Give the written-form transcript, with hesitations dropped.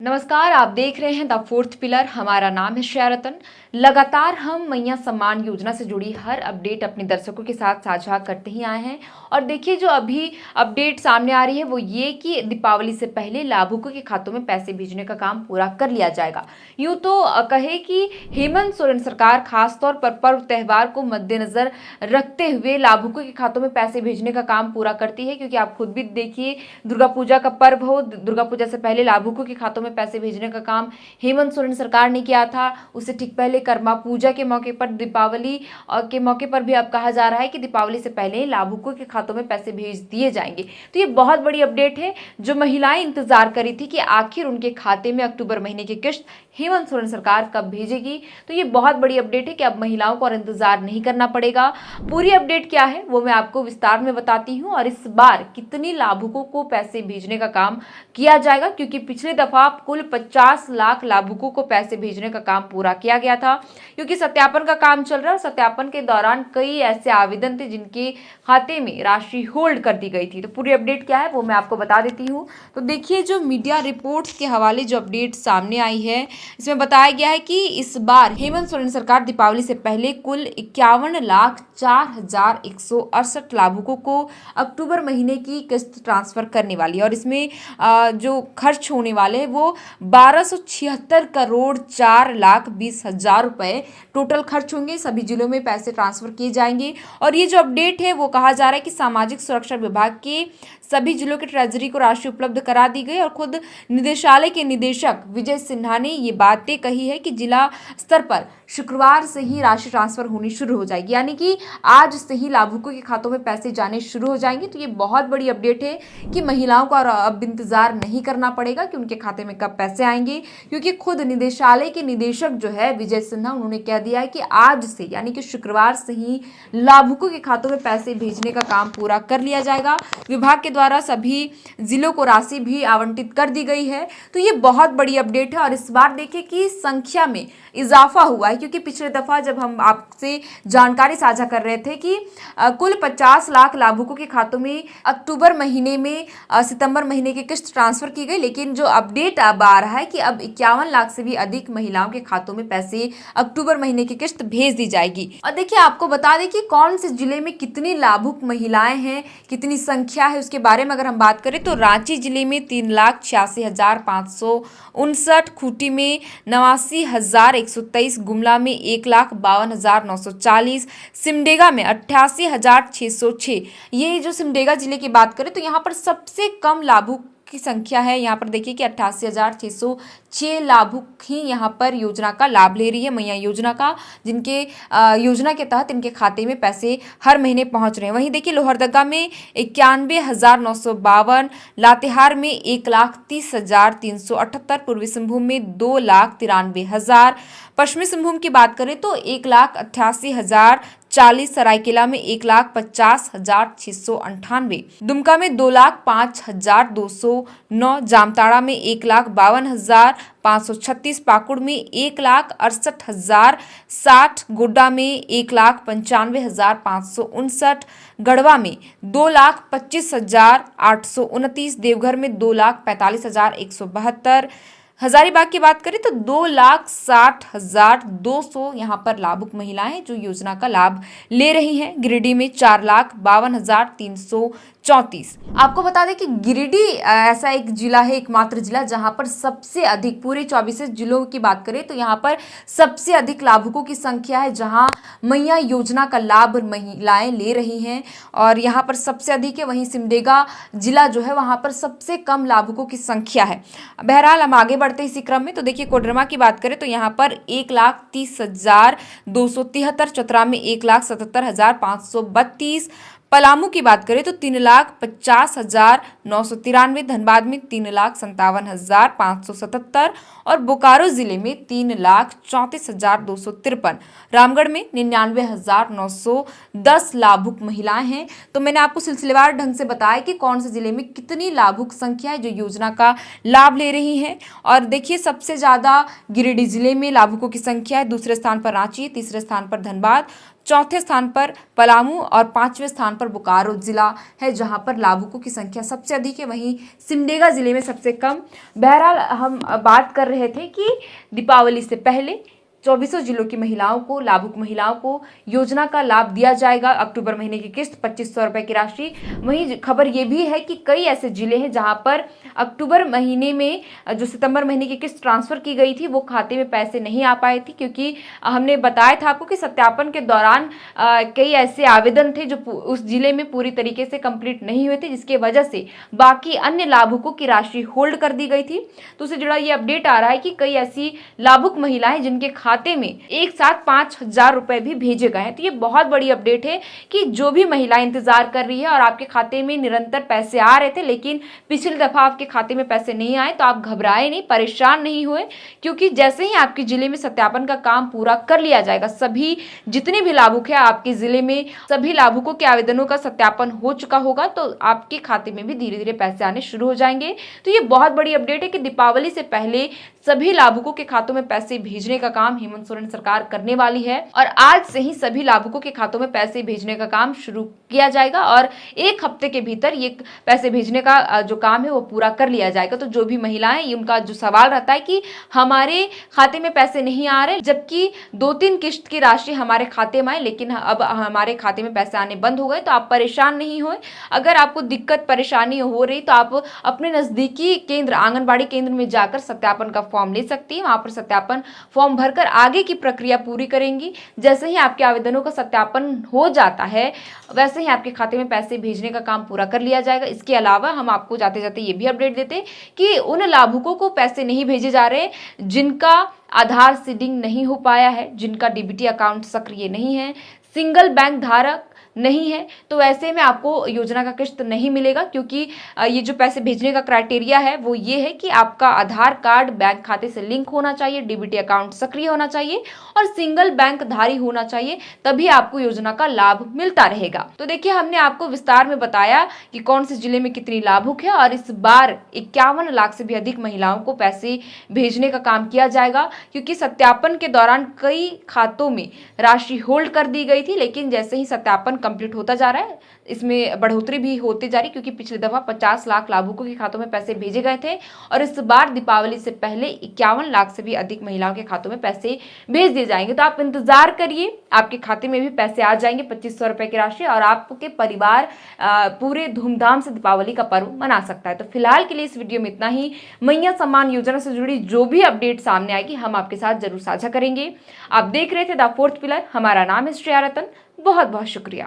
नमस्कार, आप देख रहे हैं द फोर्थ पिलर। हमारा नाम है श्रेया रतन। लगातार हम मैया सम्मान योजना से जुड़ी हर अपडेट अपने दर्शकों के साथ साझा करते ही आए हैं। और देखिए, जो अभी अपडेट सामने आ रही है वो ये कि दीपावली से पहले लाभुकों के खातों में पैसे भेजने का काम पूरा कर लिया जाएगा। यूं तो कहे कि हेमंत सोरेन सरकार खासतौर पर पर्व त्यौहार को मद्देनजर रखते हुए लाभुकों के खातों में पैसे भेजने का काम पूरा करती है, क्योंकि आप खुद भी देखिए, दुर्गा पूजा का पर्व हो, दुर्गा पूजा से पहले लाभुकों के खातों में पैसे भेजने का काम हेमंत सोरेन सरकार ने किया था। उससे ठीक पहले कर्मा पूजा के मौके पर, दीपावली के मौके पर भी अब कहा जा रहा है कि दीपावली से पहले लाभुकों के खातों में पैसे भेज दिए जाएंगे। तो ये बहुत बड़ी अपडेट है। जो महिलाएं इंतजार कर रही थी कि आखिर उनके खाते में अक्टूबर महीने की किस्त हेमंत सोरेन सरकार कब भेजेगी, तो ये बहुत बड़ी अपडेट है कि अब महिलाओं को और इंतजार नहीं करना पड़ेगा। पूरी अपडेट क्या है वो मैं आपको विस्तार में बताती हूँ, और इस बार कितनी लाभुकों को पैसे भेजने का काम किया जाएगा, क्योंकि पिछली दफा कुल 50 लाख लाभुकों को पैसे भेजने का काम पूरा किया गया था। क्योंकि सत्यापन का काम चल रहा है, सत्यापन के दौरान कई ऐसे आवेदन थे जिनके खाते में राशि होल्ड कर दी गई थी। तो पूरी अपडेट क्या है वो मैं आपको बता देती हूँ। तो देखिए, जो मीडिया रिपोर्ट्स के हवाले जो अपडेट सामने आई है, इसमें बताया गया है कि इस बार हेमंत सोरेन सरकार दीपावली से पहले कुल 51,04,168 लाभुकों को अक्टूबर महीने की किस्त ट्रांसफर करने वाली है। और इसमें जो खर्च होने वाले हैं वो 1276 करोड़ 4,20,000 रुपए टोटल खर्च होंगे। सभी जिलों में पैसे ट्रांसफर किए जाएंगे। और ये जो अपडेट है वो कहा जा रहा है कि सामाजिक सुरक्षा विभाग के सभी जिलों के ट्रेजरी को राशि उपलब्ध करा दी गई। और खुद निदेशालय के निदेशक विजय सिन्हा ने ये बातें कही है कि जिला स्तर पर शुक्रवार से ही राशि ट्रांसफर होनी शुरू हो जाएगी, यानी कि आज से ही लाभुकों के खातों में पैसे जाने शुरू हो जाएंगे। तो ये बहुत बड़ी अपडेट है कि महिलाओं को अब इंतजार नहीं करना पड़ेगा कि उनके खाते में कब पैसे आएंगे, क्योंकि खुद निदेशालय के निदेशक जो है विजय सिन्हा, उन्होंने कह दिया है कि आज से यानी कि शुक्रवार से ही लाभुकों के खातों में पैसे भेजने का काम पूरा कर लिया जाएगा। विभाग के द्वारा सभी जिलों को राशि भी आवंटित कर दी गई है। तो ये बहुत बड़ी अपडेट है। और इस बार देखिए कि संख्या में इजाफा हुआ है, क्योंकि पिछले दफा जब हम आपसे जानकारी साझा कर रहे थे कि कुल 50 लाख लाभुकों के खातों में अक्टूबर महीने में सितंबर महीने की किस्त ट्रांसफर की गई, लेकिन जो अपडेट अब आ रहा है कि अब 51 लाख से भी अधिक महिलाओं के खातों में पैसे अक्टूबर महीने की किस्त भेज दी जाएगी। और देखिए, आपको बता दें कि कौन से जिले में कितनी लाभुक महिलाएं हैं, कितनी संख्या है, उसके बारे में अगर हम बात करें तो रांची जिले में 3,86,559, खूंटी में 89,123, गुमला में 1,52,940, सिमडेगा में 88,606। ये जो सिमडेगा जिले की बात करें तो यहाँ पर सबसे कम लाभुक की संख्या है। यहाँ पर देखिए कि 88,606 लाभुक ही यहाँ पर योजना का लाभ ले रही है, मैया योजना का, जिनके योजना के तहत इनके खाते में पैसे हर महीने पहुंच रहे हैं। वहीं देखिए, लोहरदगा में 91,952, लातेहार में 1,30,378, पूर्वी सिंहभूम में 2,93,000, पश्चिमी सिंहभूम की बात करें तो 1,88,040, सरायकेला में 1,50,698, दुमका में 2,05,209, जामताड़ा में 1,52,536, पाकुड़ में 1,68,060, गोड्डा में 1,95,559, गढ़वा में 2,25,829, देवघर में 2,45,172, हजारीबाग की बात करें तो 2,60,200 यहाँ पर लाभुक महिलाएं हैं जो योजना का लाभ ले रही हैं। गिरिडीह में 4,52,334। आपको बता दें कि गिरिडीह ऐसा एक जिला है, एकमात्र जिला जहां पर सबसे अधिक, पूरे 24 जिलों की बात करें तो यहाँ पर सबसे अधिक लाभुकों की संख्या है, जहां मैया योजना का लाभ महिलाएं ले रही हैं और यहाँ पर सबसे अधिक है। वहीं सिमडेगा जिला जो है वहां पर सबसे कम लाभुकों की संख्या है। बहरहाल हम आगे बढ़ते इसी क्रम में। तो देखिए, कोडरमा की बात करें तो यहाँ पर 1,30,273, चतरा में 1,77,532, पलामू की बात करें तो 3,50,993, धनबाद में 3,57,577 और बोकारो जिले में 3,34,253, रामगढ़ में 99,910 लाभुक महिलाएं हैं। तो मैंने आपको सिलसिलेवार ढंग से बताया कि कौन से जिले में कितनी लाभुक संख्या है जो योजना का लाभ ले रही हैं। और देखिए, सबसे ज्यादा गिरिडीह जिले में लाभुकों की संख्या है, दूसरे स्थान पर रांची, तीसरे स्थान पर धनबाद, चौथे स्थान पर पलामू और 5वें स्थान पर बोकारो जिला है, जहां पर लाभुकों की संख्या सबसे अधिक है। वहीं सिमडेगा जिले में सबसे कम। बहरहाल हम बात कर रहे थे कि दीपावली से पहले 24 जिलों की महिलाओं को, लाभुक महिलाओं को योजना का लाभ दिया जाएगा। अक्टूबर महीने की किस्त 2500 रुपए की राशि। वहीं खबर ये भी है कि कई ऐसे जिले हैं जहां पर अक्टूबर महीने में जो सितंबर महीने की किस्त ट्रांसफर की गई थी वो खाते में पैसे नहीं आ पाए थे, क्योंकि हमने बताया था आपको कि सत्यापन के दौरान कई ऐसे आवेदन थे जो उस जिले में पूरी तरीके से कंप्लीट नहीं हुए थे, जिसके वजह से बाकी अन्य लाभुकों की राशि होल्ड कर दी गई थी। तो उससे जुड़ा ये अपडेट आ रहा है कि कई ऐसी लाभुक महिलाएं जिनके खाते में एक साथ 5000 रुपए भी भेजे गए हैं। तो ये बहुत बड़ी अपडेट है कि जो भी महिला इंतजार कर रही है और आपके खाते में निरंतर पैसे आ रहे थे लेकिन पिछली दफा आपके खाते में पैसे नहीं आए, तो आप घबराए नहीं, परेशान नहीं हुए, क्योंकि जैसे ही आपके जिले में सत्यापन का काम पूरा कर लिया जाएगा, सभी जितने भी लाभुक है आपके जिले में सभी लाभुकों के आवेदनों का सत्यापन हो चुका होगा, तो आपके खाते में भी धीरे धीरे पैसे आने शुरू हो जाएंगे। तो ये बहुत बड़ी अपडेट है कि दीपावली से पहले सभी लाभुकों के खातों में पैसे भेजने का काम हेमंत सोरेन सरकार करने वाली है और आज से ही सभी लाभुकों के खातों में पैसे भेजने का काम शुरू किया जाएगा और एक हफ्ते के भीतर ये पैसे भेजने का जो काम है वो पूरा कर लिया जाएगा। तो जो भी महिलाएं, उनका जो सवाल रहता है कि हमारे खाते में पैसे नहीं आ रहे, जबकि 2-3 किस्त की राशि हमारे खाते में आए लेकिन अब हमारे खाते में पैसे आने बंद हो गए, तो आप परेशान नहीं हो। अगर आपको दिक्कत परेशानी हो रही तो आप अपने नजदीकी केंद्र, आंगनबाड़ी केंद्र में जाकर सत्यापन का फॉर्म ले सकती हैं। वहां पर सत्यापन फॉर्म भरकर आगे की प्रक्रिया पूरी करेंगी। जैसे ही आपके आवेदनों का सत्यापन हो जाता है वैसे ही आपके खाते में पैसे भेजने का काम पूरा कर लिया जाएगा। इसके अलावा हम आपको जाते जाते ये भी अपडेट देते कि उन लाभुकों को पैसे नहीं भेजे जा रहे जिनका आधार सीडिंग नहीं हो पाया है, जिनका डीबीटी अकाउंट सक्रिय नहीं है, सिंगल बैंक धारक नहीं है, तो ऐसे में आपको योजना का किस्त नहीं मिलेगा, क्योंकि ये जो पैसे भेजने का क्राइटेरिया है वो ये है कि आपका आधार कार्ड बैंक खाते से लिंक होना चाहिए, डीबीटी अकाउंट सक्रिय होना चाहिए और सिंगल बैंक धारी होना चाहिए, तभी आपको योजना का लाभ मिलता रहेगा। तो देखिए, हमने आपको विस्तार में बताया कि कौन से जिले में कितनी लाभुक है और इस बार 51 लाख से भी अधिक महिलाओं को पैसे भेजने का काम किया जाएगा, क्योंकि सत्यापन के दौरान कई खातों में राशि होल्ड कर दी गई थी, लेकिन जैसे ही सत्यापन कंप्लीट होता जा रहा है इसमें बढ़ोतरी भी होती जा रही, क्योंकि पिछली दफा 50 लाख लाभुकों के खातों में पैसे भेजे गए थे और इस बार दीपावली से पहले 51 लाख से भी अधिक महिलाओं के खातों में पैसे भेज दिए जाएंगे। तो आप इंतजार करिए, आपके खाते में भी पैसे आ जाएंगे 2500 रुपए की राशि और आपके परिवार पूरे धूमधाम से दीपावली का पर्व मना सकता है। तो फिलहाल के लिए इस वीडियो में इतना ही। मैया सम्मान योजना से जुड़ी जो भी अपडेट सामने आएगी हम आपके साथ जरूर साझा करेंगे। आप देख रहे थे द फोर्थ पिलर। हमारा नाम है श्रेया रतन। बहुत बहुत शुक्रिया।